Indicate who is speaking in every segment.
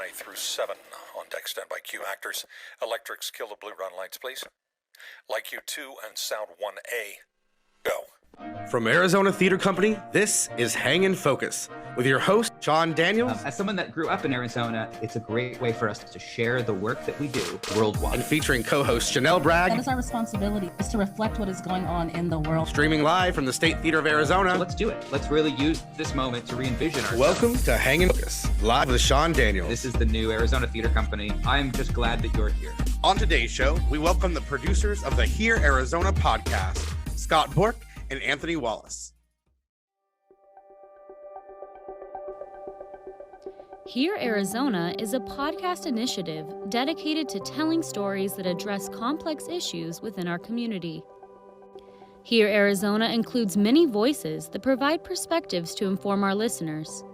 Speaker 1: A through 7. On deck, standby Q actors. Electrics, kill the blue run lights, please. Light Q2 and sound 1A. Go.
Speaker 2: From Arizona Theater Company, this is Hang in Focus with your host, Sean Daniels.
Speaker 3: As someone that grew up in Arizona, it's a great way for us to share the work that we do worldwide.
Speaker 2: And featuring co-host Chanel Bragg.
Speaker 4: That is our responsibility, is to reflect what is going on in the world.
Speaker 2: Streaming live from the State Theater of Arizona.
Speaker 3: Let's do it. Let's really use this moment to re-envision ourselves.
Speaker 2: Welcome to Hang in Focus, live with Sean Daniels.
Speaker 3: This is the new Arizona Theater Company. I'm just glad that you're here.
Speaker 2: On today's show, we welcome the producers of the Here Arizona podcast, Scott Bourque and Anthony Wallace.
Speaker 5: Here Arizona is a podcast initiative dedicated to telling stories that address complex issues within our community. Here Arizona includes many voices that provide perspectives to inform our listeners.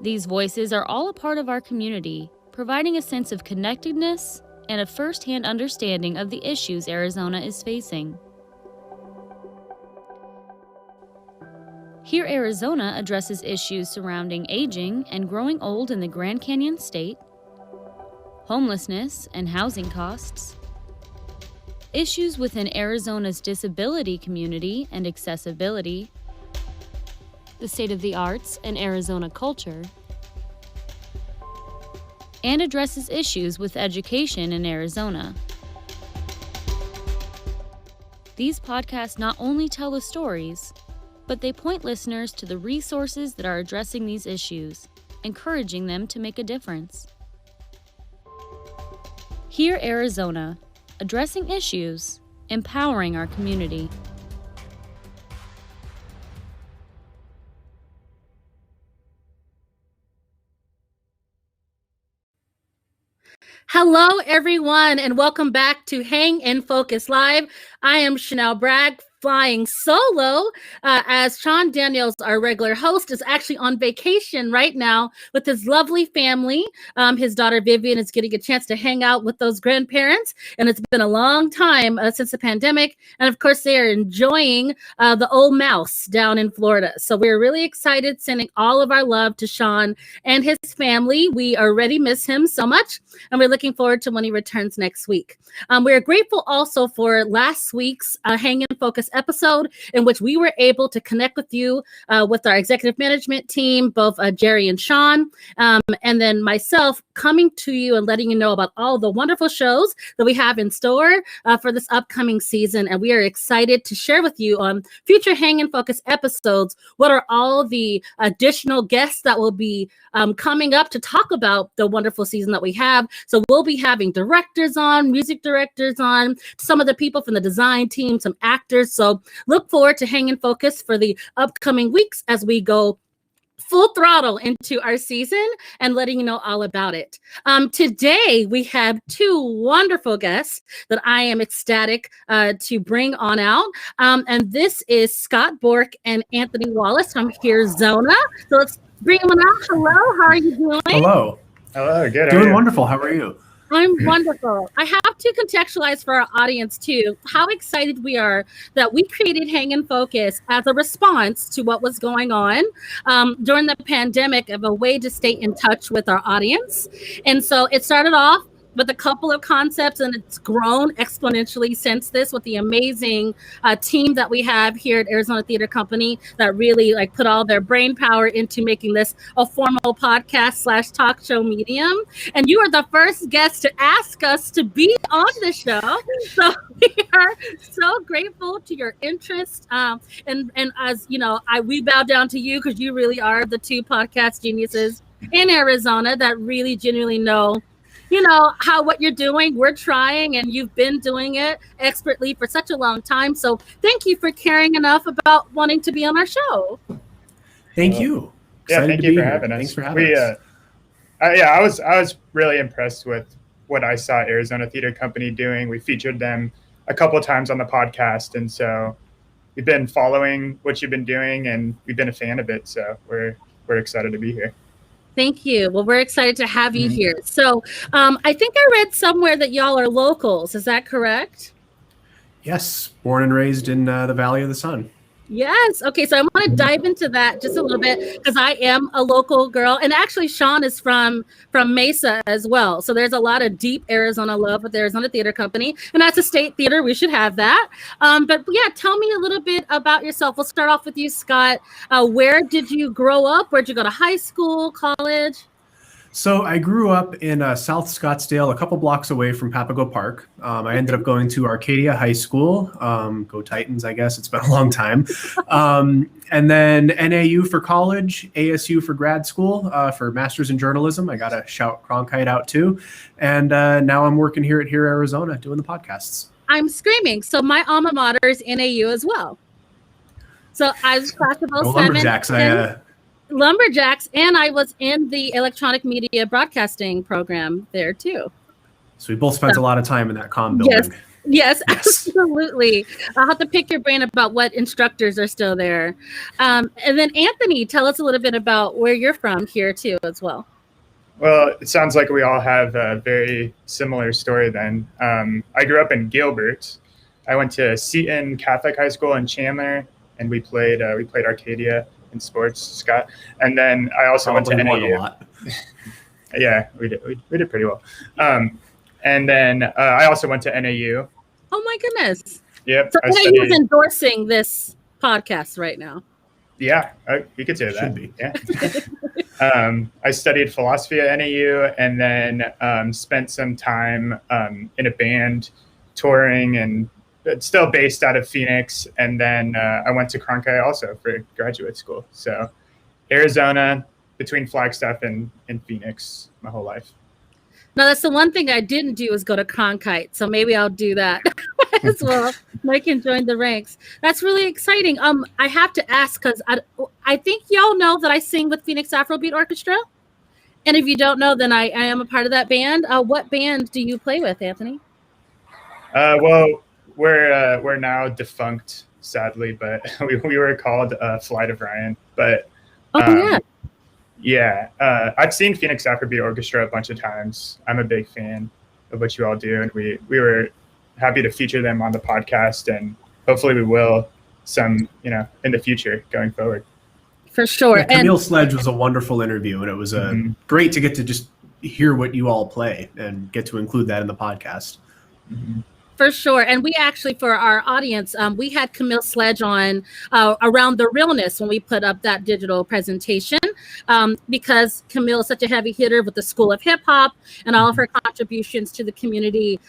Speaker 5: These voices are all a part of our community, providing a sense of connectedness and a first-hand understanding of the issues Arizona is facing. Here Arizona addresses issues surrounding aging and growing old in the Grand Canyon State, homelessness and housing costs, issues within Arizona's disability community and accessibility, the state of the arts and Arizona culture, and addresses issues with education in Arizona. These podcasts not only tell the stories, but they point listeners to the resources that are addressing these issues, encouraging them to make a difference. Here Arizona, addressing issues, empowering our community.
Speaker 4: Hello, everyone, and welcome back to Hang in Focus Live. I am Chanel Bragg, flying solo as Sean Daniels, our regular host, is actually on vacation right now with his lovely family. His daughter Vivian is getting a chance to hang out with those grandparents, and it's been a long time since the pandemic. And of course, they are enjoying the old mouse down in Florida. So we're really excited, sending all of our love to Sean and his family. We already miss him so much, and we're looking forward to when he returns next week. We're grateful also for last week's Hang in Focus episode, in which we were able to connect with you with our executive management team, both Jerry and Sean, and then myself coming to you and letting you know about all the wonderful shows that we have in store for this upcoming season. And we are excited to share with you on future Hang in Focus episodes what are all the additional guests that will be coming up to talk about the wonderful season that we have. So we'll be having directors on, music directors on, some of the people from the design team, some actors. So look forward to Hang in Focus for the upcoming weeks as we go full throttle into our season and letting you know all about it. Today, we have two wonderful guests that I am ecstatic to bring on out. And this is Scott Bourque and Anthony Wallace from Here Zona. So let's bring them out. Hello, how are you doing?
Speaker 6: Hello.
Speaker 7: Hello, good.
Speaker 6: Doing wonderful. How are you?
Speaker 4: I'm wonderful. I have to contextualize for our audience too how excited we are that we created Hang in Focus as a response to what was going on during the pandemic, of a way to stay in touch with our audience. And so it started off with a couple of concepts, and it's grown exponentially since this, with the amazing team that we have here at Arizona Theater Company that really put all their brain power into making this a formal podcast / talk show medium. And you are the first guest to ask us to be on the show. So we are so grateful to your interest. And as you know, we bow down to you because you really are the two podcast geniuses in Arizona that really genuinely know how what you're doing. We're trying, and you've been doing it expertly for such a long time. So thank you for caring enough about wanting to be on our show.
Speaker 6: Thank you.
Speaker 7: Yeah, thank you for having us.
Speaker 6: Thanks for having us.
Speaker 7: I was really impressed with what I saw Arizona Theater Company doing. We featured them a couple of times on the podcast, and so we've been following what you've been doing, and we've been a fan of it. So we're excited to be here.
Speaker 4: Thank you. Well, we're excited to have you here. So I think I read somewhere that y'all are locals. Is that correct?
Speaker 6: Yes. Born and raised in the Valley of the Sun.
Speaker 4: Yes. Okay. So I want to dive into that just a little bit because I am a local girl, and actually Sean is from Mesa as well. So there's a lot of deep Arizona love with the Arizona Theater Company, and that's a state theater. We should have that. But yeah, tell me a little bit about yourself. We'll start off with you, Scott. Where did you grow up? Where'd you go to high school, college?
Speaker 6: So I grew up in South Scottsdale, a couple blocks away from Papago Park. I ended up going to Arcadia High School. Go Titans, I guess. It's been a long time. And then NAU for college, ASU for grad school, for master's in journalism. I got to shout Cronkite out too. And now I'm working here at Here Arizona doing the podcasts.
Speaker 4: I'm screaming. So my alma mater is NAU as well. So I was class of 07.
Speaker 6: Lumberjacks.
Speaker 4: Lumberjacks, and I was in the electronic media broadcasting program there too.
Speaker 6: So we both spent a lot of time in that comm building.
Speaker 4: Yes, absolutely. I'll have to pick your brain about what instructors are still there. And then Anthony, tell us a little bit about where you're from here too as well.
Speaker 7: Well, it sounds like we all have a very similar story then. I grew up in Gilbert. I went to Seton Catholic High School in Chandler, and we played Arcadia in sports, Scott. And then I also went to NAU.
Speaker 6: A lot.
Speaker 7: Yeah, we did pretty well. And then I also went to NAU.
Speaker 4: Oh my goodness.
Speaker 7: Yep.
Speaker 4: So NAU is endorsing this podcast right now.
Speaker 7: Yeah, you could say that.
Speaker 6: Should be.
Speaker 7: Yeah. I studied philosophy at NAU, and then spent some time in a band touring, and it's still based out of Phoenix. And then I went to Cronkite also for graduate school. So Arizona, between Flagstaff and Phoenix, my whole life.
Speaker 4: Now, that's the one thing I didn't do is go to Cronkite. So maybe I'll do that as well. I can join the ranks. That's really exciting. I have to ask because I think y'all know that I sing with Phoenix Afrobeat Orchestra. And if you don't know, then I am a part of that band. What band do you play with, Anthony?
Speaker 7: Well, we're now defunct, sadly, but we were called Flight of Ryan. But yeah, I've seen Phoenix Afrobeat Orchestra a bunch of times. I'm a big fan of what you all do, and we were happy to feature them on the podcast, and hopefully we will in the future going forward.
Speaker 4: For sure.
Speaker 6: Yeah, Camille Sledge was a wonderful interview, and it was great to get to just hear what you all play and get to include that in the podcast.
Speaker 7: Mm-hmm.
Speaker 4: For sure. And we actually, for our audience, we had Camille Sledge on around the realness when we put up that digital presentation, because Camille is such a heavy hitter with the School of Hip Hop and all of her contributions to the community,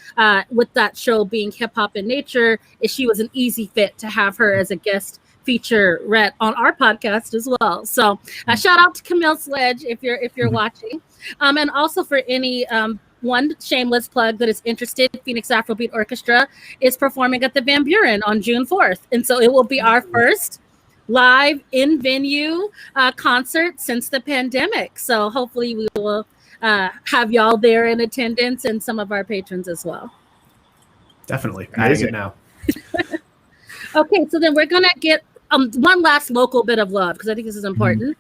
Speaker 4: with that show being Hip Hop in Nature. She was an easy fit to have her as a guest featurette on our podcast as well. So shout out to Camille Sledge if you're watching. And also for any one shameless plug that is interested, Phoenix Afrobeat Orchestra is performing at the Van Buren on June 4th. And so it will be our first live in-venue concert since the pandemic. So hopefully we will have y'all there in attendance and some of our patrons as well.
Speaker 6: Definitely. Adding it now.
Speaker 4: Okay, so then we're going to get one last local bit of love because I think this is important.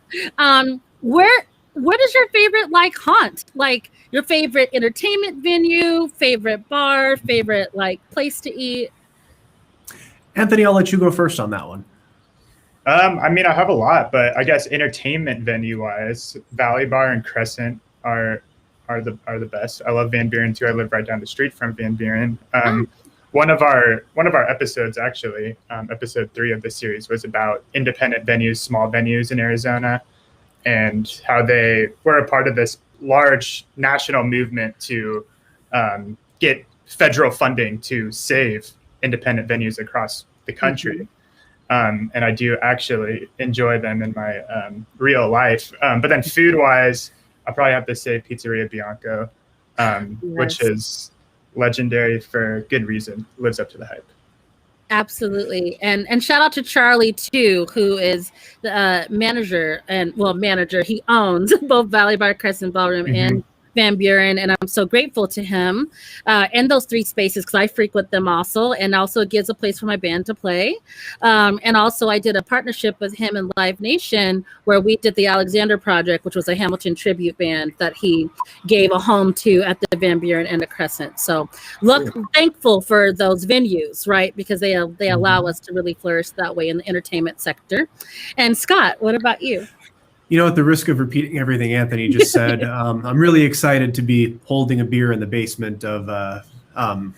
Speaker 4: What is your favorite haunt? Like your favorite entertainment venue, favorite bar, favorite place to eat?
Speaker 6: Anthony, I'll let you go first on that one.
Speaker 7: I mean, I have a lot, but I guess entertainment venue wise, Valley Bar and Crescent are the best. I love Van Buren too. I live right down the street from Van Buren. One of our episodes, actually, episode 3 of this series, was about independent venues, small venues in Arizona, and how they were a part of this large national movement to get federal funding to save independent venues across the country. And I do actually enjoy them in my real life. But then food-wise, I probably have to say Pizzeria Bianco, which is legendary for good reason. Lives up to the hype.
Speaker 4: Absolutely. And shout out to Charlie too, who is the manager. He owns both Valley Bar, Crescent Ballroom and Van Buren, and I'm so grateful to him in those 3 spaces because I frequent them also, and also it gives a place for my band to play. And also I did a partnership with him and Live Nation where we did the Alexander Project, which was a Hamilton tribute band that he gave a home to at the Van Buren and the Crescent. So thankful for those venues, right? Because they allow us to really flourish that way in the entertainment sector. And Scott, what about you?
Speaker 6: You know, at the risk of repeating everything Anthony just said, I'm really excited to be holding a beer in the basement of, I'm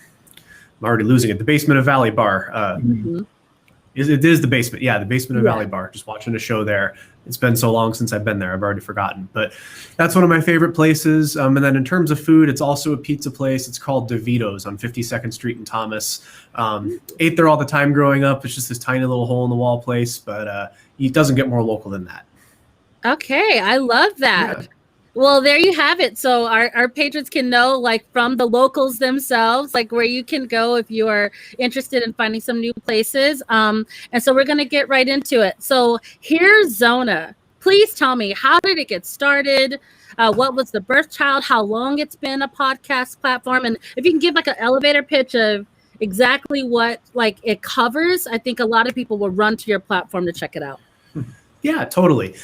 Speaker 6: already losing it, the basement of Valley Bar. It is the basement. Yeah, the basement of Valley Bar. Just watching a show there. It's been so long since I've been there. I've already forgotten. But that's one of my favorite places. And then in terms of food, it's also a pizza place. It's called DeVito's on 52nd Street in Thomas. Ate there all the time growing up. It's just this tiny little hole-in-the-wall place. But it doesn't get more local than that.
Speaker 4: Okay, I love that. Yeah. Well, there you have it. So our patrons can know, like, from the locals themselves, like where you can go if you are interested in finding some new places. And so we're going to get right into it. So here's Zona. Please tell me, how did it get started? What was the birth child? How long it's been a podcast platform? And if you can give like an elevator pitch of exactly what like it covers, I think a lot of people will run to your platform to check it out.
Speaker 6: Yeah, totally.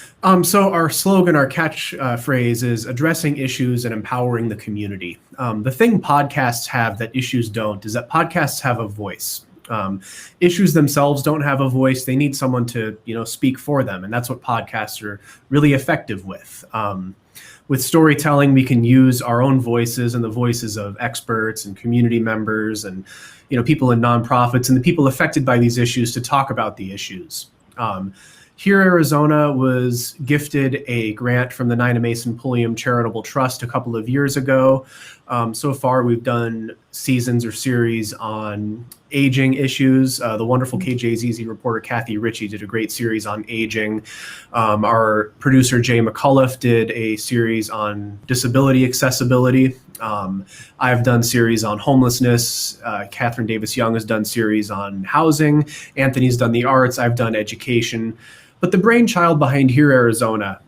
Speaker 6: So our slogan, our catchphrase is addressing issues and empowering the community. The thing podcasts have that issues don't is that podcasts have a voice. Issues themselves don't have a voice. They need someone to, speak for them. And that's what podcasts are really effective with. With storytelling, we can use our own voices and the voices of experts and community members and, people in nonprofits and the people affected by these issues to talk about the issues. Here, Arizona was gifted a grant from the Nina Mason Pulliam Charitable Trust a couple of years ago. So far, we've done seasons or series on aging issues. The wonderful KJZZ reporter Kathy Ritchie did a great series on aging. Our producer Jay McCullough did a series on disability accessibility. I've done series on homelessness. Catherine Davis Young has done series on housing. Anthony's done the arts. I've done education. But the brainchild behind Here Arizona,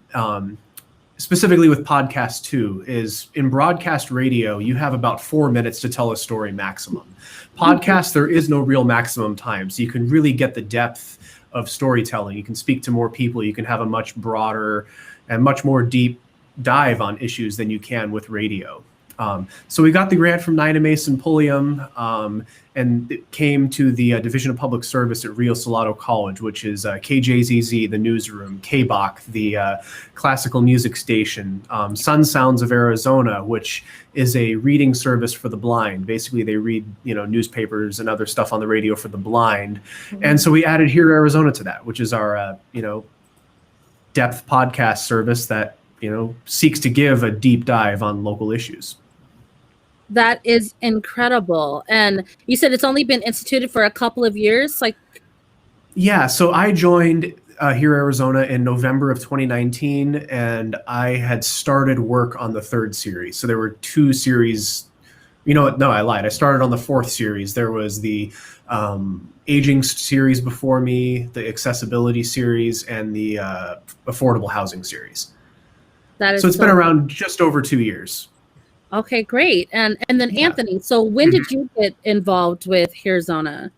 Speaker 6: specifically with Podcast 2, is in broadcast radio, you have about 4 minutes to tell a story maximum. Podcast, there is no real maximum time. So you can really get the depth of storytelling. You can speak to more people. You can have a much broader and much more deep dive on issues than you can with radio. So we got the grant from Nina Mason Pulliam, and it came to the Division of Public Service at Rio Salado College, which is KJZZ, the newsroom, KBOC, the classical music station, Sun Sounds of Arizona, which is a reading service for the blind. Basically, they read, newspapers and other stuff on the radio for the blind. Mm-hmm. And so we added Here Arizona to that, which is our, depth podcast service that, seeks to give a deep dive on local issues.
Speaker 4: That is incredible. And you said it's only been instituted for a couple of years?
Speaker 6: Yeah, so I joined Here Arizona in November of 2019, and I had started work on the 3rd series. So there were 2 series. No, I lied. I started on the 4th series. There was the aging series before me, the accessibility series, and the affordable housing series. So it's been around just over 2 years.
Speaker 4: Okay, great. And then Anthony, so when did you get involved with Arizona?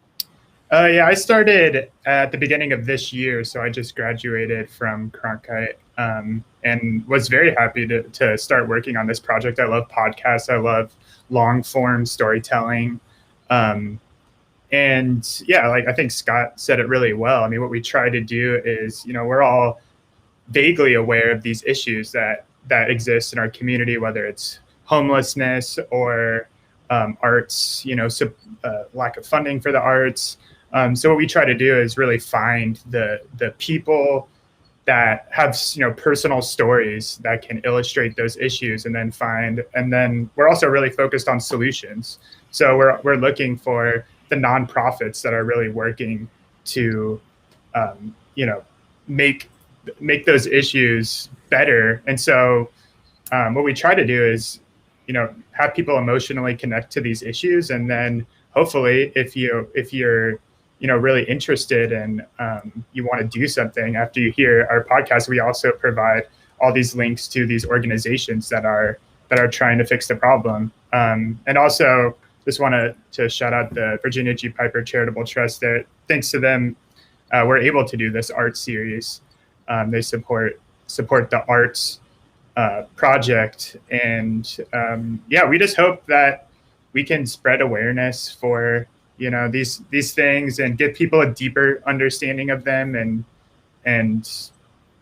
Speaker 7: I started at the beginning of this year. So I just graduated from Cronkite and was very happy to start working on this project. I love podcasts. I love long form storytelling. I think Scott said it really well. I mean, what we try to do is, we're all vaguely aware of these issues that exist in our community, whether it's homelessness or arts, lack of funding for the arts. So what we try to do is really find the people that have, personal stories that can illustrate those issues, and then we're also really focused on solutions. So we're looking for the nonprofits that are really working to, make those issues better. And so what we try to do is, have people emotionally connect to these issues. And then hopefully if you're, really interested and you want to do something after you hear our podcast, we also provide all these links to these organizations that are that are trying to fix the problem. And also just want to shout out the Virginia G. Piper Charitable Trust. That thanks to them, we're able to do this art series. They support the arts project, and we just hope that we can spread awareness for these things and give people a deeper understanding of them and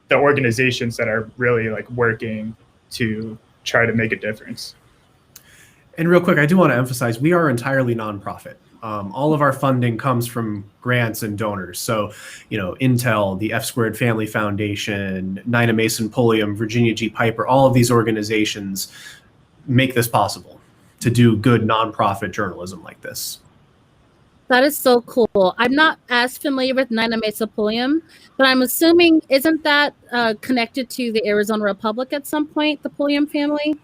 Speaker 7: the organizations that are really like working to try to make a difference.
Speaker 6: And real quick, I do want to emphasize we are entirely nonprofit. All of our funding comes from grants and donors. So, Intel, the F Squared Family Foundation, Nina Mason Pulliam, Virginia G. Piper, all of these organizations make this possible to do good nonprofit journalism like this.
Speaker 4: That is so cool. I'm not as familiar with Nina Mesa Pulliam, but I'm assuming, isn't that connected to the Arizona Republic at some point, the Pulliam family?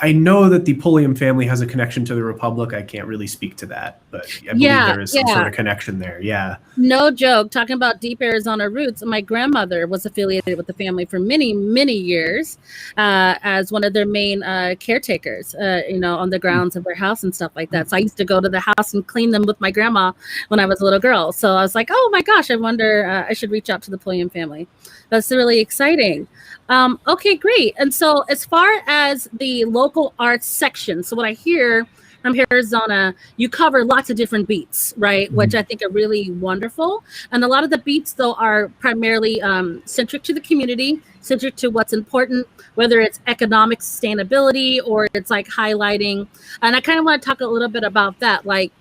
Speaker 6: I know that the Pulliam family has a connection to the Republic. I can't really speak to that, but I believe there is some sort of connection there. Yeah.
Speaker 4: No joke. Talking about deep Arizona roots, my grandmother was affiliated with the family for many, many years as one of their main caretakers, on the grounds of their house and stuff like that. So I used to go to the house and clean them with my grandma when I was a little girl. So I was like, oh my gosh, I wonder, I should reach out to the Pulliam family. That's really exciting. Okay, great. And so as far as the local arts section, so what I hear from Arizona, you cover lots of different beats, right? Which I think are really wonderful. And a lot of the beats, though, are primarily centric to the community, centric to what's important, whether it's economic sustainability or it's like highlighting. And I kind of want to talk a little bit about that, like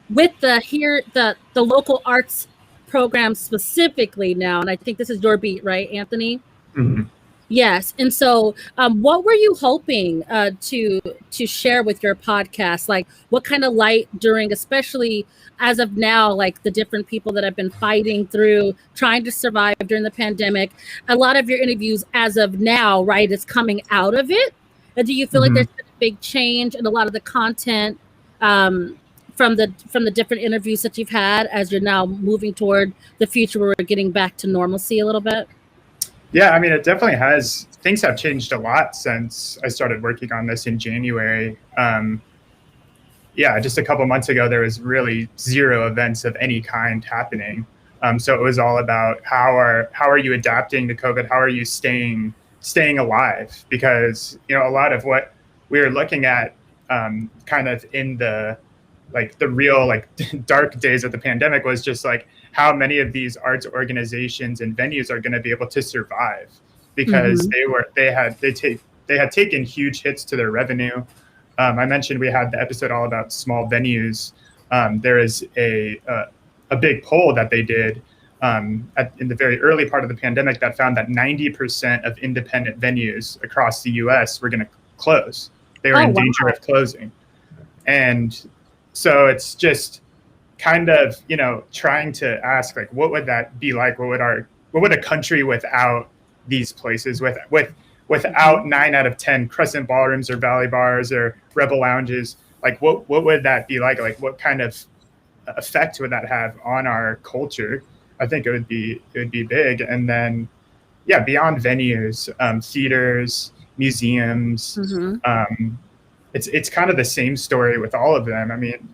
Speaker 4: with the local arts program specifically now. And I think this is your beat, right, Anthony?
Speaker 7: Mm-hmm.
Speaker 4: Yes. And so what were you hoping to share with your podcast? Like what kind of light during, especially as of now, like the different people that have been fighting through trying to survive during the pandemic, a lot of your interviews as of now, right, is coming out of it. And do you feel like there's been a big change in a lot of the content from the different interviews that you've had as you're now moving toward the future where we're getting back to normalcy a little bit?
Speaker 7: Yeah, I mean, it definitely has. Things have changed a lot since I started working on this in January. Just a couple months ago, there was really zero events of any kind happening. So it was all about how are you adapting to COVID? How are you staying alive? Because a lot of what we were looking at, kind of in the real dark days of the pandemic, was just like how many of these arts organizations and venues are going to be able to survive, because they had taken huge hits to their revenue. I mentioned we had the episode all about small venues. There is a big poll that they did in the very early part of the pandemic that found that 90% of independent venues across the U.S. were going to close. They were in danger of closing. And so it's just kind of, trying to ask, like, what would that be like? What would a country without these places, without 9 out of 10 Crescent ballrooms or Valley bars or Rebel lounges, like, what would that be like? Like, what kind of effect would that have on our culture? I think it would be big. And then, beyond venues, theaters, museums, it's kind of the same story with all of them. I mean,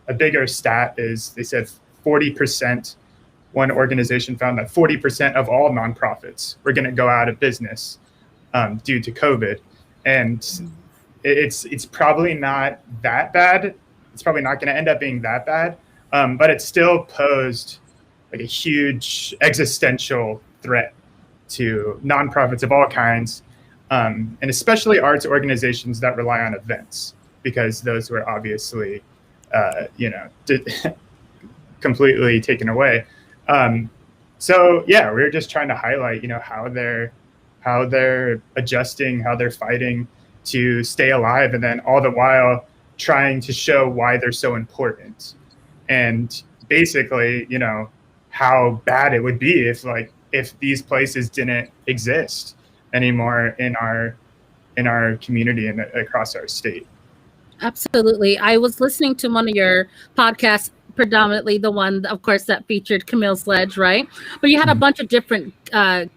Speaker 7: a bigger stat is they said 40%. One organization found that 40% of all nonprofits were going to go out of business due to COVID, and it's probably not that bad. It's probably not going to end up being that bad, but it still posed like a huge existential threat to nonprofits of all kinds, and especially arts organizations that rely on events, because those were obviously completely taken away. So we're just trying to highlight, how they're adjusting, how they're fighting to stay alive, and then all the while trying to show why they're so important, and basically, how bad it would be if these places didn't exist anymore in our community and across our state.
Speaker 4: Absolutely. I was listening to one of your podcasts, predominantly the one, of course, that featured Camille Sledge, right? But you had a bunch of different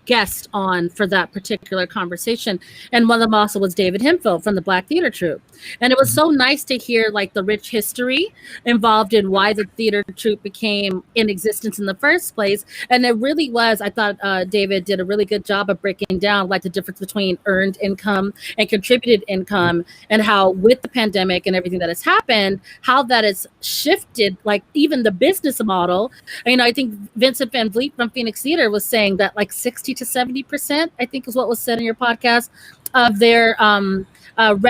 Speaker 4: guest on for that particular conversation, and one of them also was David Hemphill from the Black Theater Troupe. And it was so nice to hear like the rich history involved in why the theater troupe became in existence in the first place. And it really was, I thought David did a really good job of breaking down like the difference between earned income and contributed income, and how with the pandemic and everything that has happened, how that has shifted like even the business model. I think Vincent Van Vliet from Phoenix Theater was saying that like 60 to 70%, I think is what was said in your podcast, of their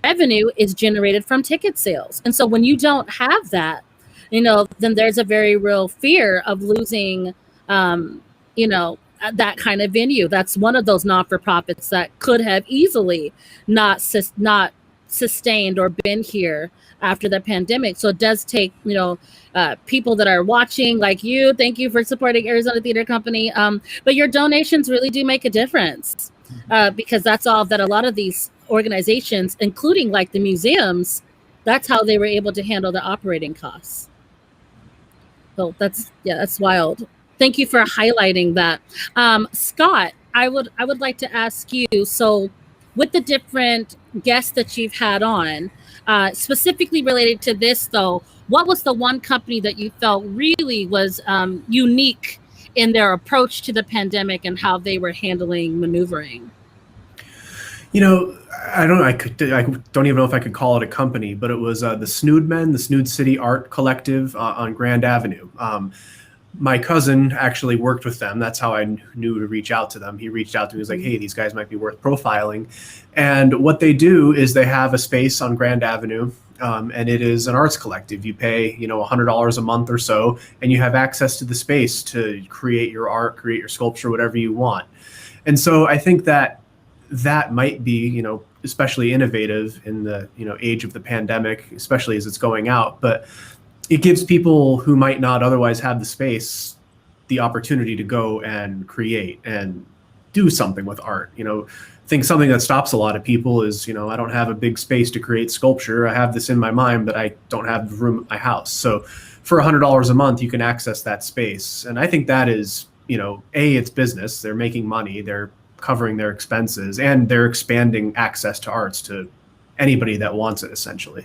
Speaker 4: revenue is generated from ticket sales. And so when you don't have that, then there's a very real fear of losing, that kind of venue. That's one of those not-for-profits that could have easily not sustained or been here after the pandemic. So it does take, people that are watching like you. Thank you for supporting Arizona Theater Company. But your donations really do make a difference, because that's all that a lot of these organizations, including like the museums, that's how they were able to handle the operating costs. So that's wild. Thank you for highlighting that. Scott, I would like to ask you, so with the different guests that you've had on, specifically related to this though, what was the one company that you felt really was unique in their approach to the pandemic and how they were handling maneuvering?
Speaker 6: I don't even know if I could call it a company, but it was the Snood Men, the Snood City Art Collective on Grand Avenue. My cousin actually worked with them. That's how I knew to reach out to them. He reached out to me. He was like, hey, these guys might be worth profiling. And what they do is they have a space on Grand Avenue, and it is an arts collective. You pay, $100 a month or so, and you have access to the space to create your art, create your sculpture, whatever you want. And so I think that might be, especially innovative in the, age of the pandemic, especially as it's going out. But it gives people who might not otherwise have the space the opportunity to go and create and do something with art. I think something that stops a lot of people is, I don't have a big space to create sculpture. I have this in my mind, but I don't have the room at my house. So for $100 a month, you can access that space. And I think that is, it's business. They're making money. They're covering their expenses, and they're expanding access to arts to anybody that wants it, essentially.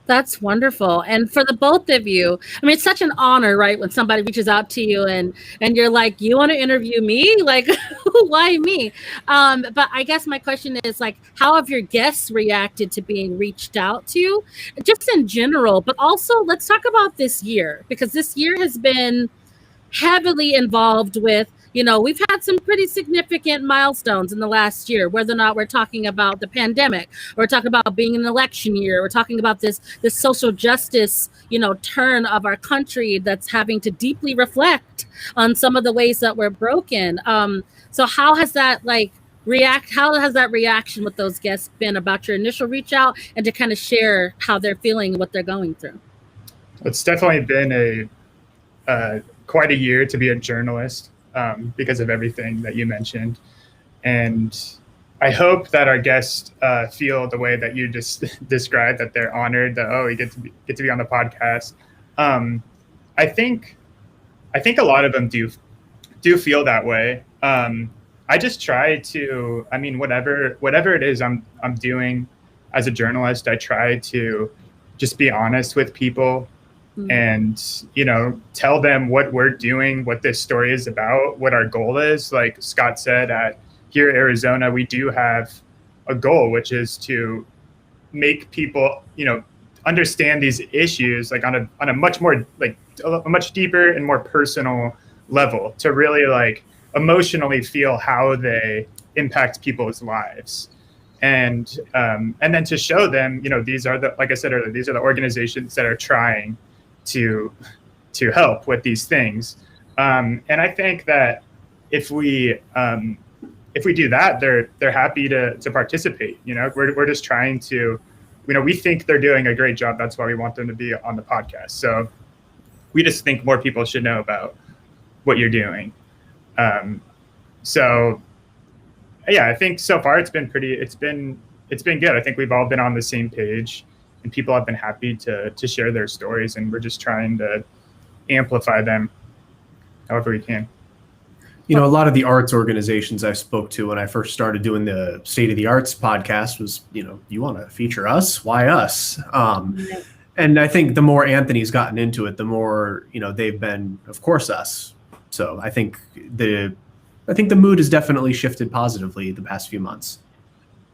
Speaker 4: That's wonderful. And for the both of you, it's such an honor, right? When somebody reaches out to you and you're like, you want to interview me? Like, why me? But I guess my question is like, how have your guests reacted to being reached out to, just in general? But also let's talk about this year, because this year has been heavily involved with, we've had some pretty significant milestones in the last year, whether or not we're talking about the pandemic, or we're talking about being an election year, we're talking about this social justice, turn of our country that's having to deeply reflect on some of the ways that we're broken. So how has that reaction with those guests been about your initial reach out, and to kind of share how they're feeling, what they're going through?
Speaker 7: It's definitely been quite a year to be a journalist. Because of everything that you mentioned. And I hope that our guests feel the way that you just described, that they're honored that, we get to be on the podcast. I think a lot of them do feel that way. I just try to, whatever it is I'm doing as a journalist, I try to just be honest with people. And, tell them what we're doing, what this story is about, what our goal is. Like Scott said, here at Arizona, we do have a goal, which is to make people, understand these issues like on a much more like a much deeper and more personal level, to really like emotionally feel how they impact people's lives. And then to show them, these are like I said earlier, these are the organizations that are trying to help with these things, and I think that if we do that, they're happy to participate. We're just trying to, we think they're doing a great job. That's why we want them to be on the podcast. So we just think more people should know about what you're doing. So yeah, I think so far it's been good. I think we've all been on the same page. And people have been happy to share their stories, and we're just trying to amplify them however we can.
Speaker 6: a lot of the arts organizations I spoke to when I first started doing the State of the Arts podcast was, you want to feature us? Why us? And I think the more Anthony's gotten into it, the more, they've been, of course, us. So I think the mood has definitely shifted positively the past few months.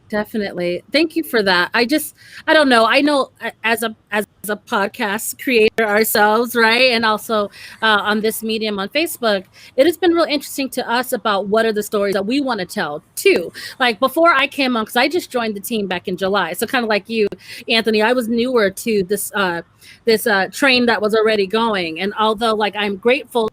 Speaker 4: Definitely. Thank you for that. I don't know. I know as a podcast creator ourselves, right? And also on this medium on Facebook, it has been real interesting to us about what are the stories that we want to tell too. Like before I came on, because I just joined the team back in July. So kind of like you, Anthony, I was newer to this train that was already going. And although like I'm grateful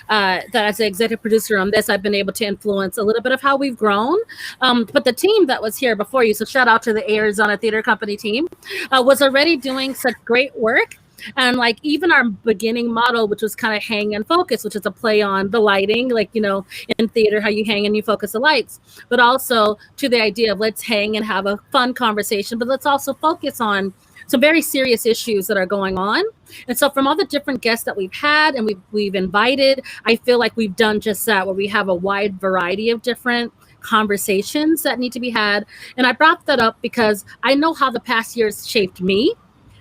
Speaker 4: that as an executive producer on this, I've been able to influence a little bit of how we've grown. But the team that was here before you, so shout out to the Arizona Theater Company team, was already doing such great work. And like even our beginning model, which was kind of hang and focus, which is a play on the lighting, like, in theater, how you hang and you focus the lights, but also to the idea of let's hang and have a fun conversation, but let's also focus on some very serious issues that are going on. And so from all the different guests that we've had and we've invited, I feel like we've done just that, where we have a wide variety of different conversations that need to be had. And I brought that up because I know how the past years shaped me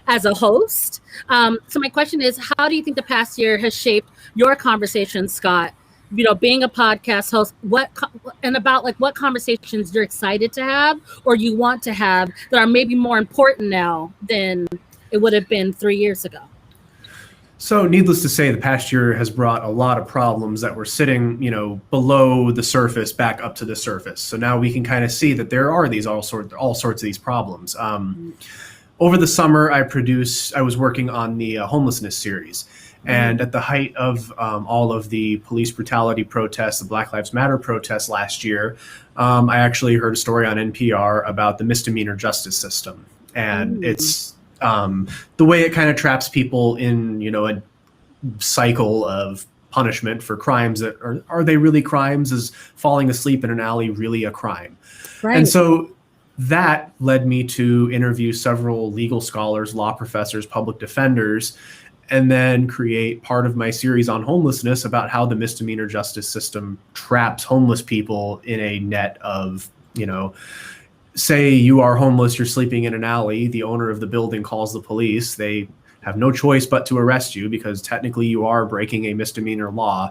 Speaker 4: as a host. So my question is, how do you think the past year has shaped your conversation, Scott? Being a podcast host, what conversations you're excited to have or you want to have that are maybe more important now than it would have been 3 years ago?
Speaker 6: So needless to say, the past year has brought a lot of problems that were sitting, below the surface back up to the surface. So now we can kind of see that there are all sorts of these problems. Over the summer, I was working on the homelessness series. And at the height of all of the police brutality protests, the Black Lives Matter protests last year, I actually heard a story on NPR about the misdemeanor justice system. And it's the way it kind of traps people in, a cycle of punishment for crimes that are they really crimes? Is falling asleep in an alley really a crime? Right. And so that led me to interview several legal scholars, law professors, public defenders, and then create part of my series on homelessness about how the misdemeanor justice system traps homeless people in a net of, say you are homeless, you're sleeping in an alley, the owner of the building calls the police, they have no choice but to arrest you because technically you are breaking a misdemeanor law.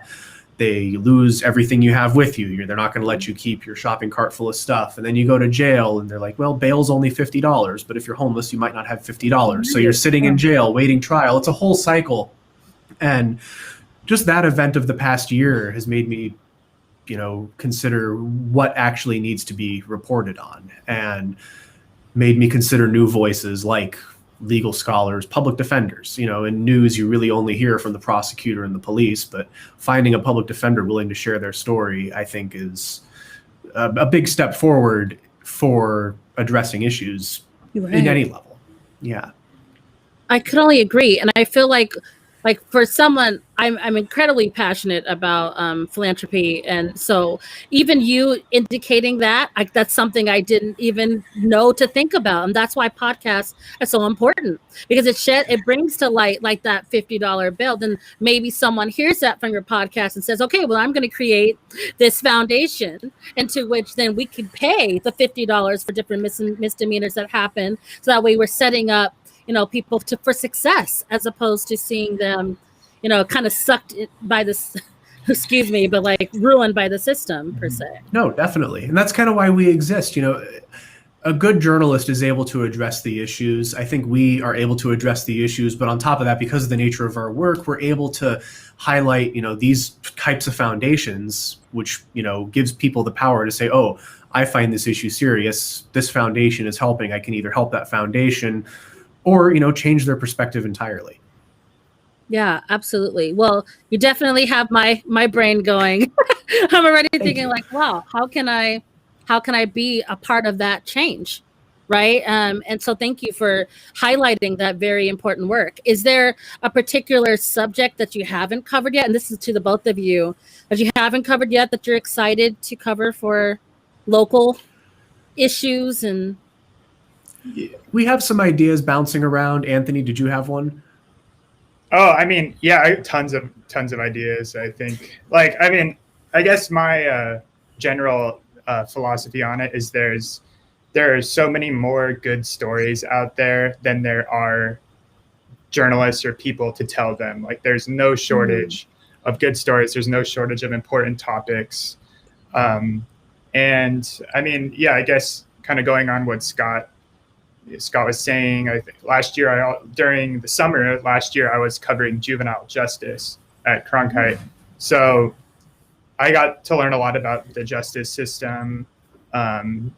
Speaker 6: They lose everything you have with you. They're not going to let you keep your shopping cart full of stuff. And then you go to jail and they're like, well, bail's only $50. But if you're homeless, you might not have $50. So you're sitting in jail waiting trial. It's a whole cycle. And just that event of the past year has made me, consider what actually needs to be reported on and made me consider new voices like legal scholars, public defenders. In news, you really only hear from the prosecutor and the police, but finding a public defender willing to share their story, I think, is a big step forward for addressing issues in any level. Yeah.
Speaker 4: I could only agree. And I feel like for someone, I'm incredibly passionate about philanthropy. And so even you indicating that, that's something I didn't even know to think about. And that's why podcasts are so important, because it brings to light like that $50 bill. Then maybe someone hears that from your podcast and says, okay, well, I'm going to create this foundation into which then we could pay the $50 for different misdemeanors that happen. So that way we're setting up people for success, as opposed to seeing them, kind of sucked by this, excuse me, but like ruined by the system per se.
Speaker 6: No, definitely. And that's kind of why we exist. A good journalist is able to address the issues. I think we are able to address the issues, but on top of that, because of the nature of our work, we're able to highlight, these types of foundations, which, gives people the power to say, oh, I find this issue serious. This foundation is helping. I can either help that foundation or, change their perspective entirely.
Speaker 4: Yeah, absolutely. Well, you definitely have my brain going. I'm already thinking like, wow, how can I be a part of that change? Right. And so thank you for highlighting that very important work. Is there a particular subject that you haven't covered yet? And this is to the both of you, that you haven't covered yet that you're excited to cover for local issues? And
Speaker 6: we have some ideas bouncing around. Anthony, did you have one?
Speaker 7: Oh, I mean, yeah, tons of ideas. I think, I guess my general philosophy on it is there are so many more good stories out there than there are journalists or people to tell them. Like there's no shortage of good stories. There's no shortage of important topics. And I mean, yeah, I guess kind of going on what Scott was saying, I think last year, during the summer last year, I was covering juvenile justice at Cronkite. So I got to learn a lot about the justice system,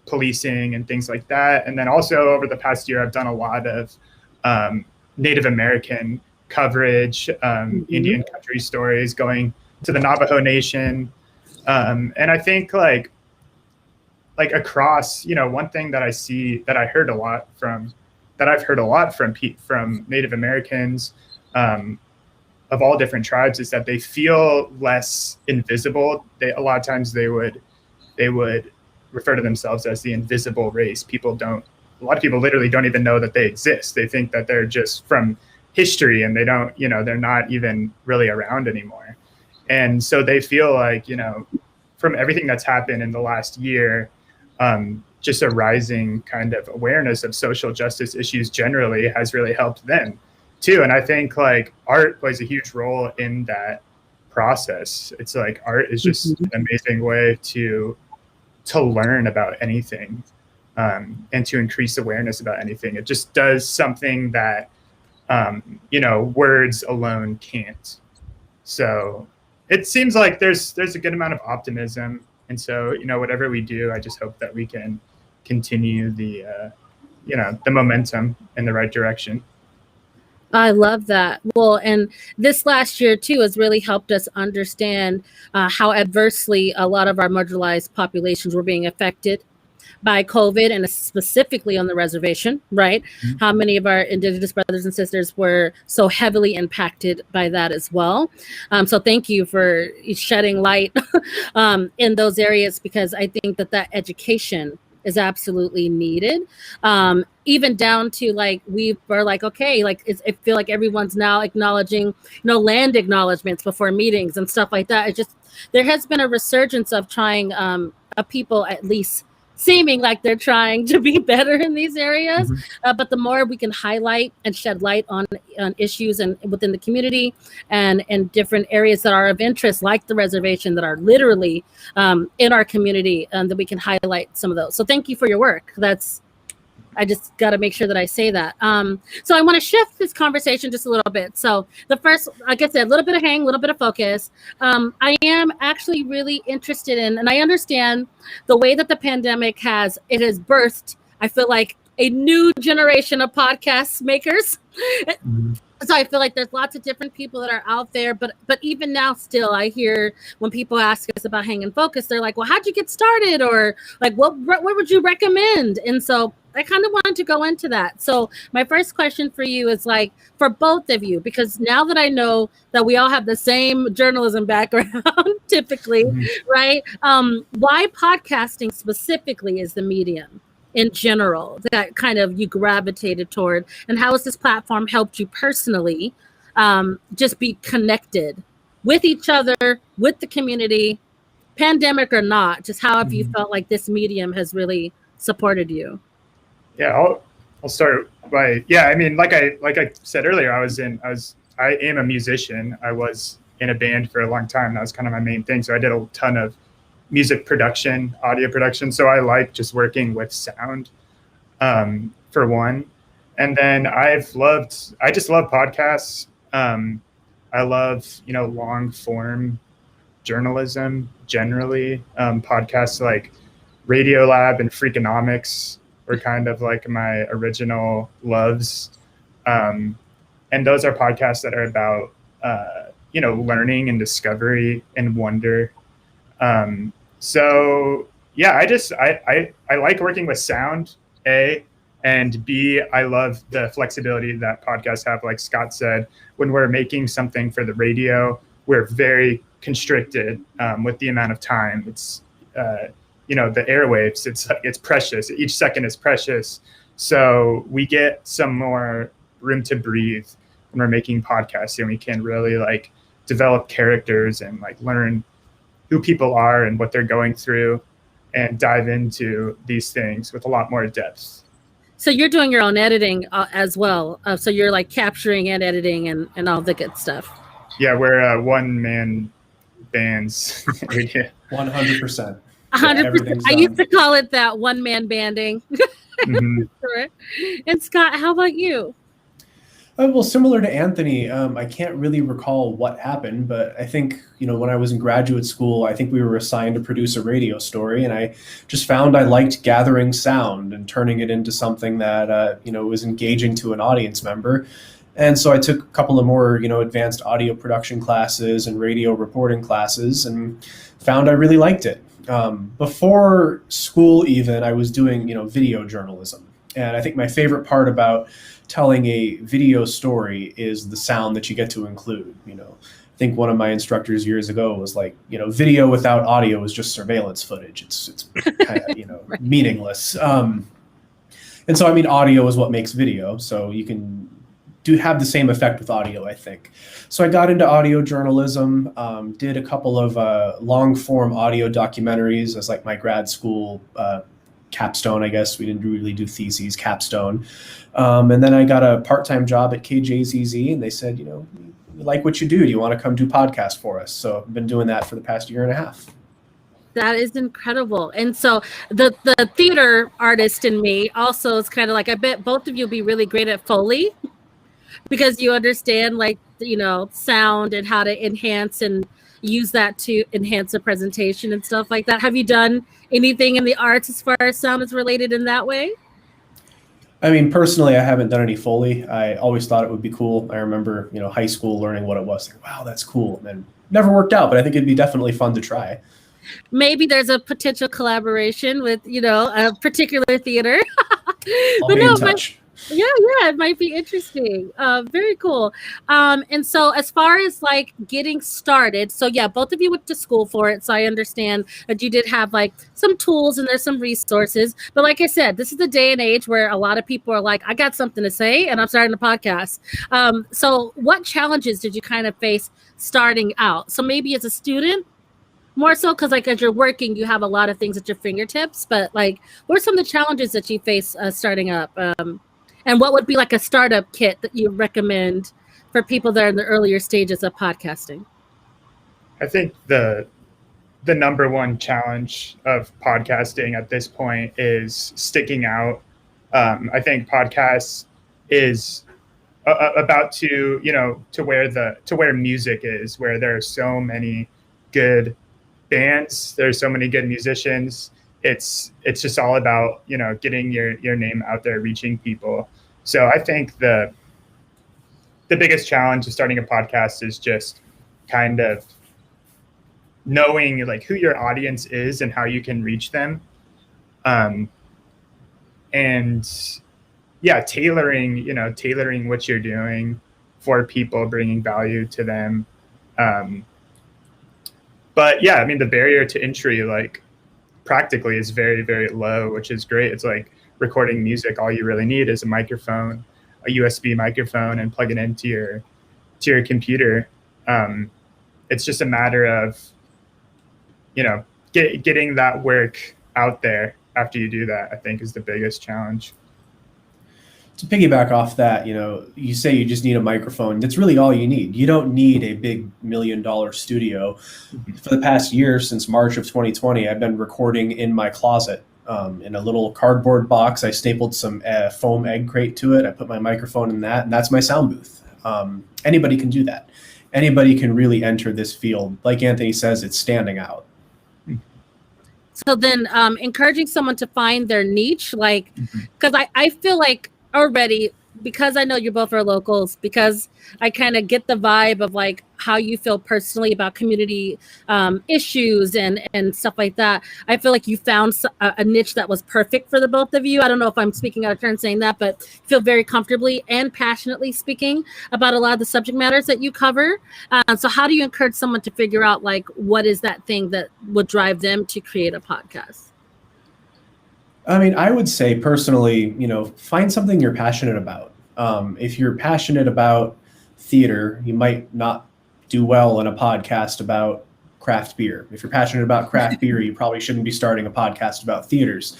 Speaker 7: policing and things like that. And then also over the past year, I've done a lot of Native American coverage, Indian country stories, going to the Navajo Nation. And I think like across, one thing that I see that I've heard a lot from Native Americans of all different tribes is that they feel less invisible. A lot of times they would refer to themselves as the invisible race. A lot of people literally don't even know that they exist. They think that they're just from history and they don't, they're not even really around anymore. And so they feel like, from everything that's happened in the last year, just a rising kind of awareness of social justice issues generally has really helped them too. And I think like art plays a huge role in that process. It's like art is just an amazing way to learn about anything, and to increase awareness about anything. It just does something that, words alone can't. So it seems like there's a good amount of optimism. And so, whatever we do, I just hope that we can continue the momentum in the right direction.
Speaker 4: I love that. Well, and this last year too has really helped us understand how adversely a lot of our marginalized populations were being affected by COVID, and specifically on the reservation, right? How many of our Indigenous brothers and sisters were so heavily impacted by that as well. So thank you for shedding light in those areas, because I think that education is absolutely needed. Even down to like, we're like, okay, like I feel like everyone's now acknowledging, land acknowledgements before meetings and stuff like that. It just, there has been a resurgence of trying, people at least seeming like they're trying to be better in these areas. But the more we can highlight and shed light on issues and within the community and different areas that are of interest, like the reservation, that are literally in our community, that we can highlight some of those. So thank you for your work. I just got to make sure that I say that. So I want to shift this conversation just a little bit. So the first, like I said, a little bit of hang, a little bit of focus. I am actually really interested in, and I understand the way that the pandemic has birthed, I feel like, a new generation of podcast makers. So I feel like there's lots of different people that are out there, but even now still, I hear when people ask us about Hang and Focus, they're like, well, how'd you get started? Or like, what would you recommend? And so I kind of wanted to go into that. So my first question for you is like, for both of you, because now that I know that we all have the same journalism background, typically, right? Why podcasting specifically is the medium in general that kind of you gravitated toward, and how has this platform helped you personally just be connected with each other, with the community, pandemic or not? Just how have you felt like this medium has really supported you?
Speaker 7: Yeah, I'll start by, I mean, like I said earlier, I am a musician. I was in a band for a long time. That was kind of my main thing. So I did a ton of music production, audio production. So I like just working with sound, for one. And then I just love podcasts. I love, long form journalism generally. Podcasts like Radiolab and Freakonomics were kind of like my original loves. And those are podcasts that are about, learning and discovery and wonder. So yeah, I like working with sound, A, and B, I love the flexibility that podcasts have. Like Scott said, when we're making something for the radio, we're very constricted with the amount of time. It's, the airwaves, it's precious. Each second is precious. So we get some more room to breathe when we're making podcasts, and we can really like develop characters and like learn who people are and what they're going through, and dive into these things with a lot more depth.
Speaker 4: So you're doing your own editing as well. So you're like capturing and editing and all the good stuff.
Speaker 7: Yeah, we're one-man bands.
Speaker 6: 100%.
Speaker 4: 100%.
Speaker 6: everything's
Speaker 4: I
Speaker 6: done.
Speaker 4: used to call it that one-man banding.
Speaker 7: Mm-hmm.
Speaker 4: And Scott, how about you?
Speaker 6: Well, similar to Anthony, I can't really recall what happened, but I think, when I was in graduate school, I think we were assigned to produce a radio story, and I just found I liked gathering sound and turning it into something that, was engaging to an audience member. And so I took a couple of more, advanced audio production classes and radio reporting classes and found I really liked it. Before school even, I was doing, video journalism. And I think my favorite part about telling a video story is the sound that you get to include. I think one of my instructors years ago was like, video without audio is just surveillance footage. It's kind of,
Speaker 4: Right.
Speaker 6: meaningless. And so, audio is what makes video. So you can have the same effect with audio, I think. So I got into audio journalism, did a couple of long form audio documentaries as like my grad school capstone, I guess. We didn't really do theses, capstone. And then I got a part-time job at KJZZ, and they said, we like what you do. Do you want to come do podcast for us? So I've been doing that for the past year and a half.
Speaker 4: That is incredible. And so the theater artist in me also is kind of like, I bet both of you will be really great at Foley because you understand sound and how to enhance and use that to enhance a presentation and stuff like that. Have you done anything in the arts as far as sound is related in that way?
Speaker 6: Personally, I haven't done any Foley. I always thought it would be cool. I remember, high school learning what it was. Like, wow, that's cool. And never worked out, but I think it'd be definitely fun to try.
Speaker 4: Maybe there's a potential collaboration with, a particular theater.
Speaker 6: I'll be in touch.
Speaker 4: Yeah, it might be interesting. Very cool. And so as far as like getting started, so yeah, both of you went to school for it. So I understand that you did have like some tools and there's some resources. But like I said, this is the day and age where a lot of people are like, I got something to say and I'm starting a podcast. So what challenges did you kind of face starting out? So maybe as a student, more so because like as you're working, you have a lot of things at your fingertips. But like, what are some of the challenges that you face starting up? And what would be like a startup kit that you recommend for people that are in the earlier stages of podcasting?
Speaker 7: I think the number one challenge of podcasting at this point is sticking out. I think podcasts is about to where music is, where there are so many good bands, there's so many good musicians. It's just all about, getting your name out there, reaching people. So I think the biggest challenge of starting a podcast is just kind of knowing like who your audience is and how you can reach them. And yeah, tailoring what you're doing for people, bringing value to them. But yeah, the barrier to entry, like practically is very, very low, which is great. It's like recording music. All you really need is a microphone, a USB microphone, and plug it into your computer. It's just a matter of, getting that work out there after you do that, I think is the biggest challenge.
Speaker 6: To piggyback off that, you say you just need a microphone. That's really all you need. You don't need a big $1 million studio. Mm-hmm. For the past year, since March of 2020, I've been recording in my closet in a little cardboard box. I stapled some foam egg crate to it. I put my microphone in that, and that's my sound booth. Anybody can do that. Anybody can really enter this field. Like Anthony says, it's standing out.
Speaker 4: So then encouraging someone to find their niche, like, because I feel like already, because I know you both are locals, because I kind of get the vibe of like how you feel personally about community issues and stuff like that. I feel like you found a niche that was perfect for the both of you. I don't know if I'm speaking out of turn saying that, but feel very comfortably and passionately speaking about a lot of the subject matters that you cover. So how do you encourage someone to figure out like what is that thing that would drive them to create a podcast?
Speaker 6: I would say personally, find something you're passionate about. If you're passionate about theater, you might not do well in a podcast about craft beer. If you're passionate about craft beer, you probably shouldn't be starting a podcast about theaters.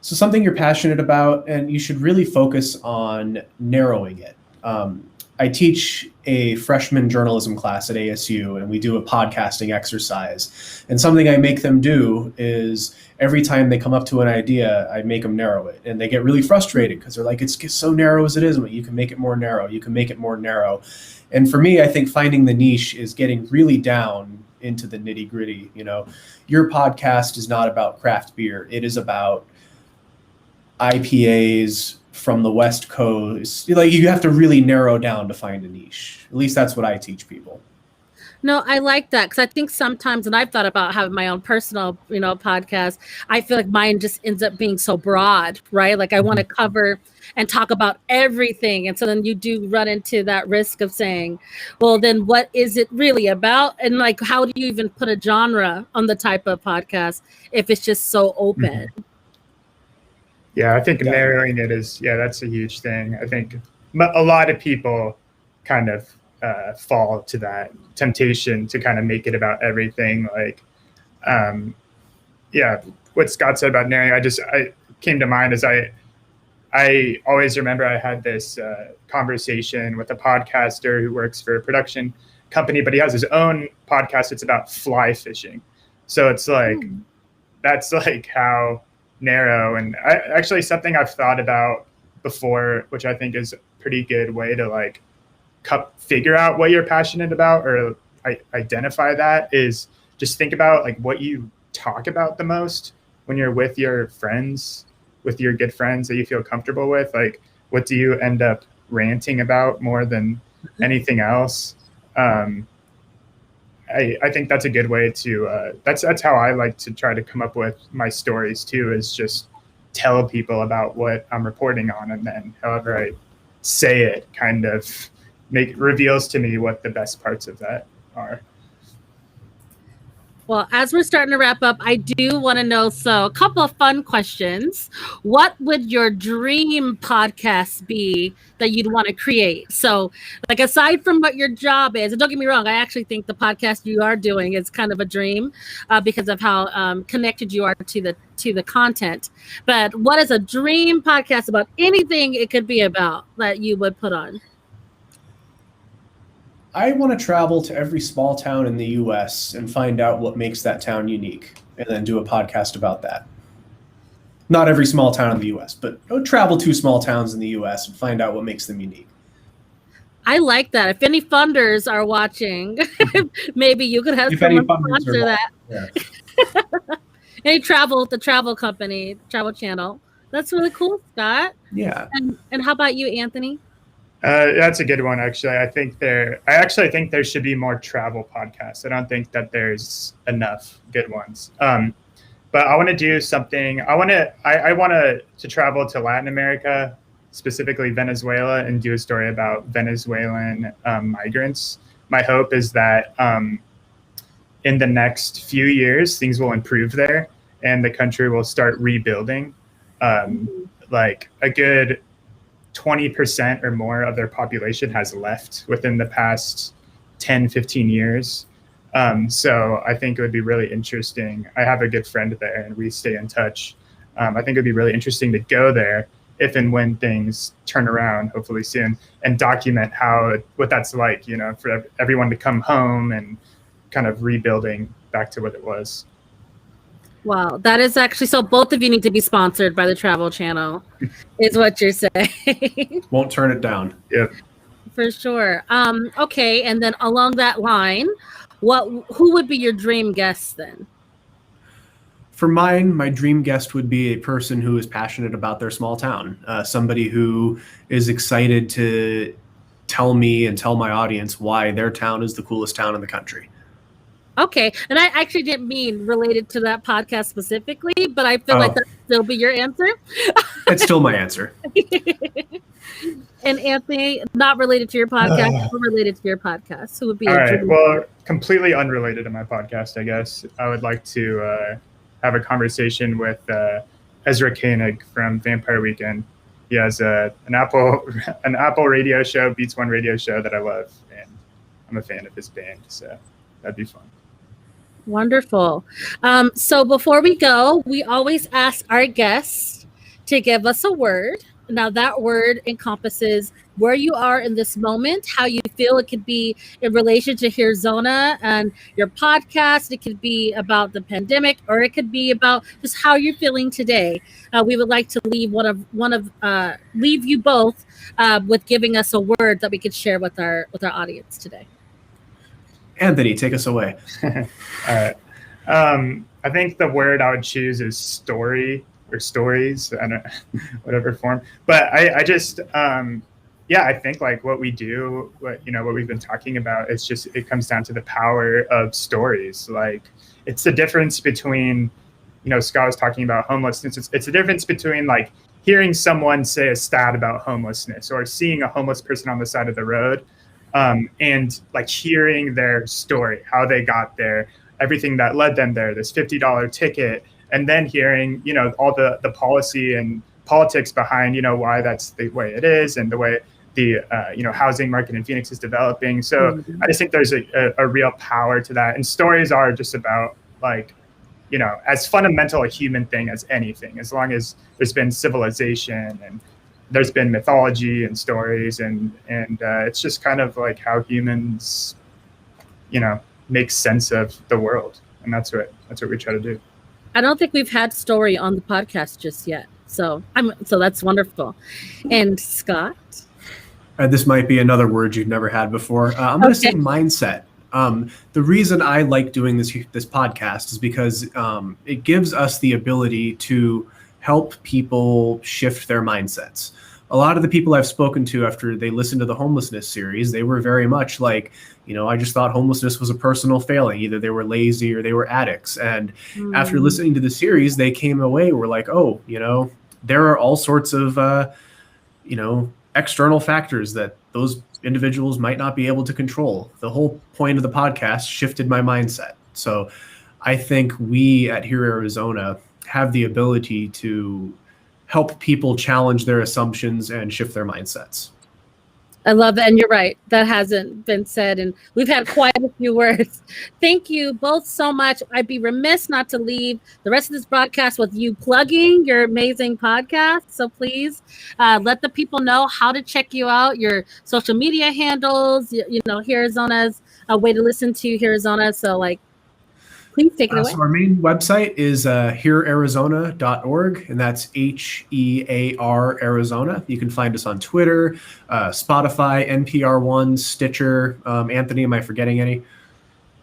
Speaker 6: So something you're passionate about, and you should really focus on narrowing it. I teach a freshman journalism class at ASU, and we do a podcasting exercise. And something I make them do is every time they come up to an idea, I make them narrow it. And they get really frustrated because they're like, it's so narrow as it is, but you can make it more narrow. You can make it more narrow. And for me, I think finding the niche is getting really down into the nitty gritty. You know, your podcast is not about craft beer. It is about IPAs from the West Coast. Like, you have to really narrow down to find a niche. At least that's what I teach people.
Speaker 4: No, I like that, because I think sometimes, and I've thought about having my own personal, podcast, I feel like mine just ends up being so broad, right? Like, I want to cover and talk about everything. And so then you do run into that risk of saying, well, then what is it really about? And like, how do you even put a genre on the type of podcast if it's just so open?
Speaker 7: Mm-hmm. Yeah, I think narrowing it is, that's a huge thing. I think a lot of people kind of fall to that temptation to kind of make it about everything. Like, what Scott said about narrowing, I came to mind as I always remember I had this conversation with a podcaster who works for a production company, but he has his own podcast. It's about fly fishing. So it's like, that's like how narrow. And actually something I've thought about before, which I think is a pretty good way to like figure out what you're passionate about, or identify that, is just think about like what you talk about the most when you're with your friends, with your good friends that you feel comfortable with. Like, what do you end up ranting about more than anything else? I think that's a good way to, that's how I like to try to come up with my stories too, is just tell people about what I'm reporting on. And then however I say it kind of reveals to me what the best parts of that are.
Speaker 4: Well, as we're starting to wrap up, I do want to know, so a couple of fun questions. What would your dream podcast be that you'd want to create? So, like, aside from what your job is, and don't get me wrong, I actually think the podcast you are doing is kind of a dream because of how connected you are to the content. But what is a dream podcast about anything it could be about that you would put on?
Speaker 6: I want to travel to every small town in the U.S. and find out what makes that town unique, and then do a podcast about that. Not every small town in the U.S., but travel to small towns in the U.S. and find out what makes them unique.
Speaker 4: I like that. If any funders are watching, maybe you could have someone sponsor that. Yeah. The travel company, travel channel. That's really cool, Scott.
Speaker 6: Yeah.
Speaker 4: And how about you, Anthony?
Speaker 7: That's a good one, actually. I actually think there should be more travel podcasts. I don't think that there's enough good ones. But I want to do something. I want to travel to Latin America, specifically Venezuela, and do a story about Venezuelan migrants. My hope is that in the next few years, things will improve there and the country will start rebuilding. Like a good 20% or more of their population has left within the past 10, 15 years. So I think it would be really interesting. I have a good friend there and we stay in touch. I think it'd be really interesting to go there if and when things turn around, hopefully soon, and document what that's like, for everyone to come home and kind of rebuilding back to what it was.
Speaker 4: Wow, that is actually, so both of you need to be sponsored by the Travel Channel, is what you're saying.
Speaker 6: Won't turn it down.
Speaker 7: Yep.
Speaker 4: For sure. Okay, and then along that line, who would be your dream guest then?
Speaker 6: For mine, my dream guest would be a person who is passionate about their small town, somebody who is excited to tell me and tell my audience why their town is the coolest town in the country.
Speaker 4: Okay, and I actually didn't mean related to that podcast specifically, but I feel like that would still be your answer.
Speaker 6: It's still my answer.
Speaker 4: And Anthony, not related to your podcast, but related to your podcast. Who would be
Speaker 7: all right? Well, completely unrelated to my podcast, I guess. I would like to have a conversation with Ezra Koenig from Vampire Weekend. He has an Apple radio show, Beats One radio show that I love, and I'm a fan of his band, so that'd be fun.
Speaker 4: Wonderful. So before we go, we always ask our guests to give us a word. Now, that word encompasses where you are in this moment, how you feel. It could be in relation to Arizona and your podcast. It could be about the pandemic, or it could be about just how you're feeling today. We would like to leave leave you both with giving us a word that we could share with our audience today.
Speaker 6: Anthony, take us away.
Speaker 7: All right. I think the word I would choose is story or stories, I don't whatever form. But I just, I think like what we do, what we've been talking about, it comes down to the power of stories. Like it's the difference between, Scott was talking about homelessness. It's the difference between like hearing someone say a stat about homelessness or seeing a homeless person on the side of the road. And like hearing their story, how they got there, everything that led them there, this $50 ticket, and then hearing, all the policy and politics behind, why that's the way it is and the way the, housing market in Phoenix is developing. So I just think there's a real power to that. And stories are just about like, as fundamental a human thing as anything, as long as there's been civilization and there's been mythology and stories, and it's just kind of like how humans, make sense of the world, and that's what we try to do.
Speaker 4: I don't think we've had story on the podcast just yet, so that's wonderful. And Scott,
Speaker 6: This might be another word you've never had before. I'm going to say mindset. The reason I like doing this podcast is because it gives us the ability to help people shift their mindsets. A lot of the people I've spoken to after they listened to the homelessness series, they were very much like, I just thought homelessness was a personal failing. Either they were lazy or they were addicts. And after listening to the series, they came away, were like, oh, there are all sorts of, external factors that those individuals might not be able to control. The whole point of the podcast shifted my mindset. So I think we at Here Arizona have the ability to help people challenge their assumptions and shift their mindsets.
Speaker 4: I love that. And you're right. That hasn't been said. And we've had quite a few words. Thank you both so much. I'd be remiss not to leave the rest of this broadcast with you plugging your amazing podcast. So please let the people know how to check you out, your social media handles, Here Arizona's a way to listen to Here Arizona. So please take it away.
Speaker 6: So our main website is herearizona.org, and that's HEAR Arizona. You can find us on Twitter, Spotify, NPR One, Stitcher. Anthony, am I forgetting any?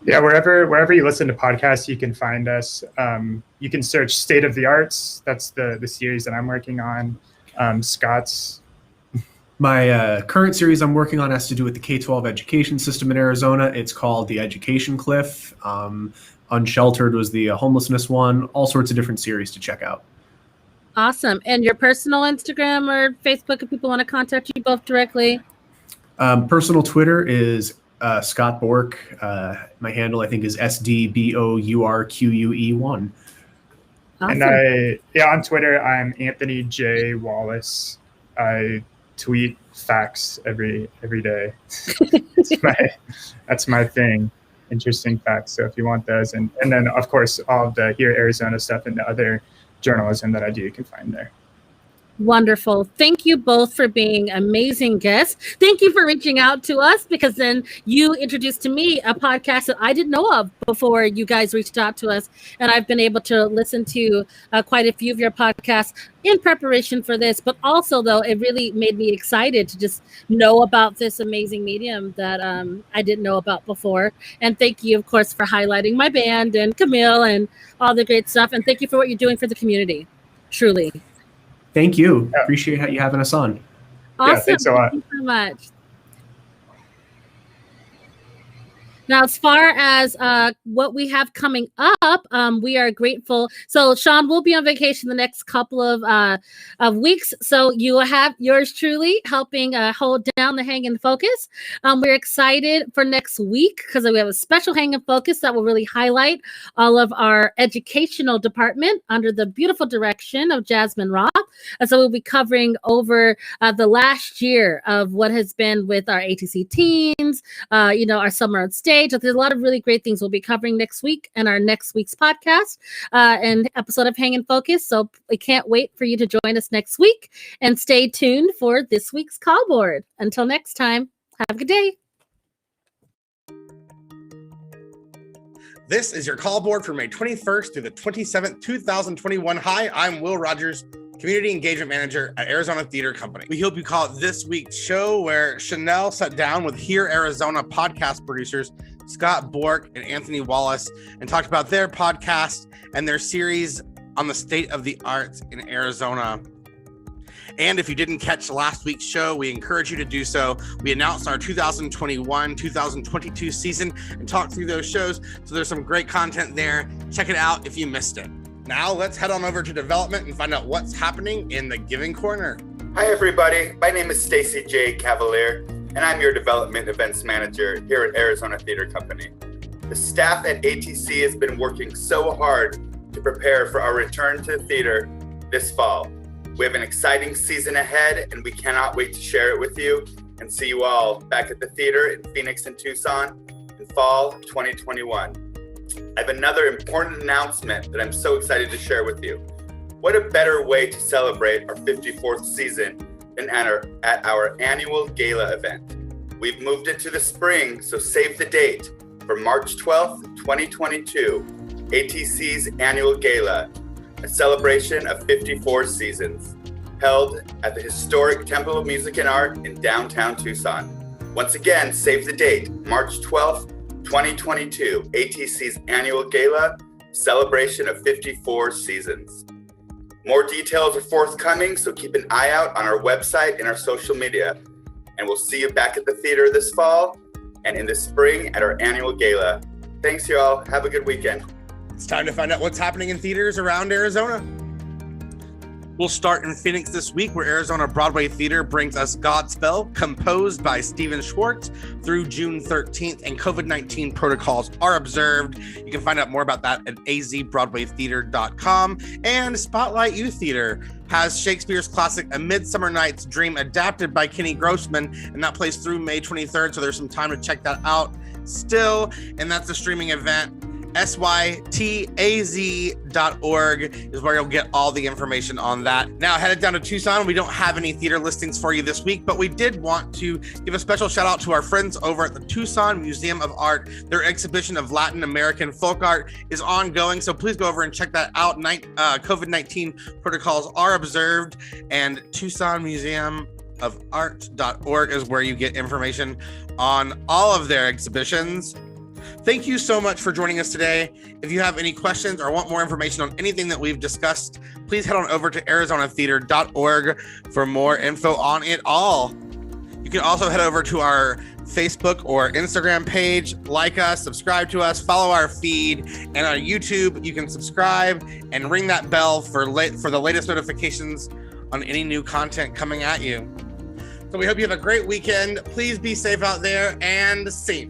Speaker 7: Yeah, wherever you listen to podcasts, you can find us. You can search State of the Arts. That's the series that I'm working on. Scott's.
Speaker 6: My current series I'm working on has to do with the K-12 education system in Arizona. It's called The Education Cliff. Unsheltered was the homelessness one. All sorts of different series to check out.
Speaker 4: Awesome. And your personal Instagram or Facebook, if people want to contact you both directly?
Speaker 6: Personal Twitter is Scott Bourque. My handle, I think, is SDBOURQUE1.
Speaker 4: Awesome.
Speaker 7: And on Twitter, I'm Anthony J. Wallace. I tweet facts every day. That's my thing. Interesting facts. So if you want those, and then of course all of the Here Arizona stuff and the other journalism that I do, you can find there.
Speaker 4: Wonderful. Thank you both for being amazing guests. Thank you for reaching out to us, because then you introduced to me a podcast that I didn't know of before you guys reached out to us. And I've been able to listen to quite a few of your podcasts in preparation for this. But also, though, it really made me excited to just know about this amazing medium that I didn't know about before. And thank you, of course, for highlighting my band and Camille and all the great stuff. And thank you for what you're doing for the community. Truly.
Speaker 6: Thank you. Yeah. Appreciate you having us on.
Speaker 4: Awesome.
Speaker 7: Yeah, thanks a lot.
Speaker 4: Thank you so much. Now, as far as what we have coming up, we are grateful. So, Sean will be on vacation the next couple of weeks. So you will have yours truly helping hold down the Hang and Focus. We're excited for next week because we have a special Hang and Focus that will really highlight all of our educational department under the beautiful direction of Jasmine Roth. And so we'll be covering over the last year of what has been with our ATC teens, our summer on stage, stage. There's a lot of really great things we'll be covering next week and our next week's podcast and episode of Hang and Focus. So we can't wait for you to join us next week, and stay tuned for this week's call board. Until next time, have a good day.
Speaker 2: This is your call board for May 21st through the 27th, 2021. Hi, I'm Will Rogers, Community Engagement Manager at Arizona Theater Company. We hope you call it this week's show, where Chanel sat down with Here Arizona podcast producers Scott Bourque and Anthony Wallace and talked about their podcast and their series on the state of the arts in Arizona. And if you didn't catch last week's show, we encourage you to do so. We announced our 2021-2022 season and talked through those shows. So there's some great content there. Check it out if you missed it. Now let's head on over to development and find out what's happening in the Giving Corner.
Speaker 8: Hi, everybody. My name is Stacy J. Cavalier, and I'm your Development Events Manager here at Arizona Theater Company. The staff at ATC has been working so hard to prepare for our return to the theater this fall. We have an exciting season ahead, and we cannot wait to share it with you and see you all back at the theater in Phoenix and Tucson in fall 2021. I have another important announcement that I'm so excited to share with you. What a better way to celebrate our 54th season than at our annual gala event. We've moved into the spring, so save the date for March 12th, 2022, ATC's annual gala, a celebration of 54 seasons, held at the historic Temple of Music and Art in downtown Tucson. Once again, save the date, March 12th, 2022, ATC's annual gala, celebration of 54 seasons. More details are forthcoming, so keep an eye out on our website and our social media. And we'll see you back at the theater this fall and in the spring at our annual gala. Thanks, y'all. Have a good weekend.
Speaker 2: It's time to find out what's happening in theaters around Arizona. We'll start in Phoenix this week, where Arizona Broadway Theater brings us Godspell, composed by Stephen Schwartz, through June 13th, and COVID-19 protocols are observed. You can find out more about that at azbroadwaytheater.com. And Spotlight Youth Theater has Shakespeare's classic A Midsummer Night's Dream adapted by Kenny Grossman, and that plays through May 23rd, so there's some time to check that out still, and that's a streaming event. sytaz.org is where you'll get all the information on that. Now, headed down to Tucson, we don't have any theater listings for you this week, but we did want to give a special shout out to our friends over at the Tucson Museum of Art. Their exhibition of Latin American folk art is ongoing, so please go over and check that out. COVID-19 protocols are observed, and TucsonMuseumofArt.org is where you get information on all of their exhibitions. Thank you so much for joining us today. If you have any questions or want more information on anything that we've discussed, please head on over to arizonatheater.org for more info on it all. You can also head over to our Facebook or Instagram page, like us, subscribe to us, follow our feed, and on YouTube, you can subscribe and ring that bell for the latest notifications on any new content coming at you. So we hope you have a great weekend. Please be safe out there and safe.